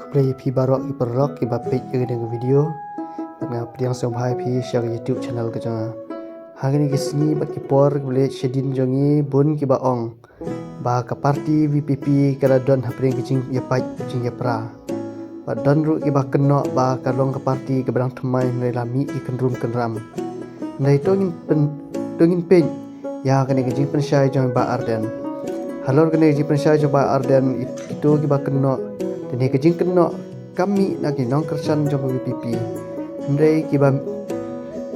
play pi barok ki perok ki bapik ke dengan video dengan pediang sombai pi share YouTube channel ke jangan hari ni kesini bak kipor boleh shedin jongi bun ki baong ba ka parti VPP kada don hapring kicing ya pai kicing ya pra ba don ru ki ba keno ba kalong ka parti ke berang thmai ngai lami ki kenrum kenram nai tongin pen ya kene kicing pen syai jong ba arden halor kene kicing pen syai jong ba arden itu ki ba keno dan kicing keno kami nak nong kersan jong VPP ndai ki ba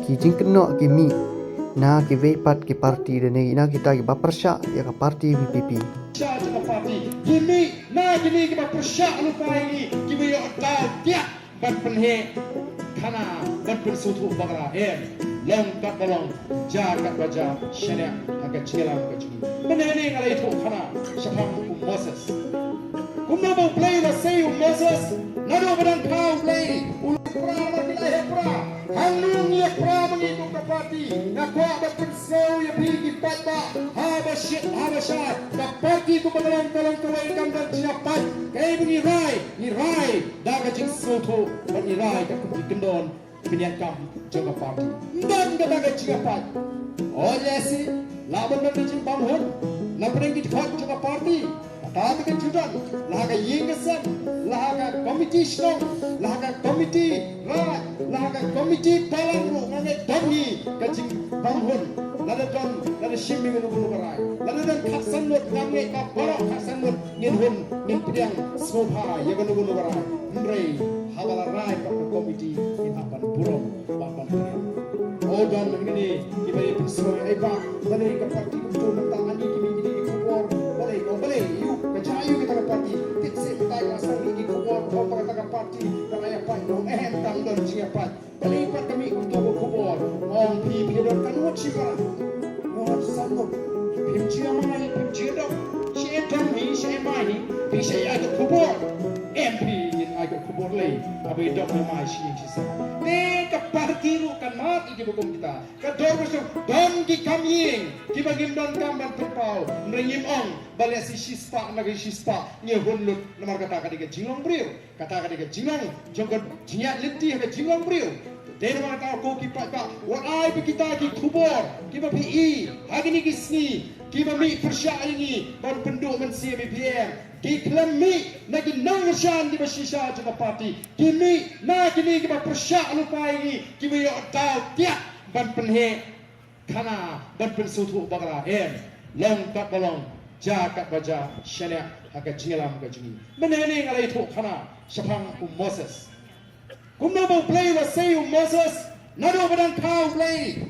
kicing keno ki mi na ki vepat ki parti dan ina kita ki bapersya ya ka parti VPP sya ka parti kimi na gini ki bapersya lupa ini kimi yo ta tiak ban penhe kana ban persuthu bagara long kat balong ja kat baja syariah agak celam ke cumi menene ngalai tu kana syapang Moses kumma ba play la say Moses nado badan kau play ulu pra la bilai pra hanung ya pra mengitu ke parti ngakwa ba penseu ya bigi patba haba syat ba parti ku badalang tuai kam dan siapat kai bunyi rai daga jing soto ban ni rai ka ku gendon penyakam jaga parti dan daga jing apat oleh si laban dan jing bamhon na pergi jaga parti Tata kan judan, laga yengesan, laga komiti strong, laga komiti rat, laga komiti palang lu nganget dongi kacing bangun, lada don, lada shimming nunggu berai, lada don kaksan lut nganget kabarok kaksan lut ngin pediang Sngewthuh ya nunggu berai, ndrei habala rai komiti in apan burung bapan pediang. Oh don begini, kita ini berseru eba, lada ikan parti betul tentang ani kimi jadi kubur, boleh, yuk. Kacayu kita ke parti, tikse kita asal lagi kubur, apa kita ke parti, kerana apa dong, tang don siapa, berlipat kami untuk kubur, orang pi don kanut siapa, orang sanggup, pimcia mana, pimcia dong, siapa ni, siapa ni, saya ada kubur, MP yang ada kubur lagi, tapi dong nama siapa, ke parti lu kan mati di bukum kita, ke dorong don di kami, kita gimdon kamban terpau, meringim ong. Balik si shispa nagi shispa nyehun lut nomor kata kadiga jinglong briew kata kadiga jinglong jongkot jinyak leti ke jinglong briew dari mana tahu ko kipat ka wat ai kita ki kubur kiba PE hari ni kisni kiba mi persya ini baru penduk men CBPM ki klemi nagi nang syan di basisha jaka parti kimi na kini kiba persya lupa ini kiba yo tahu tiak ban penhe kana ban persuthu bagara long kat balong jakat baja syariah agak jelam ke juni menene ngalai tu kana syapang Moses kumna bau play la say Moses nado badan kau play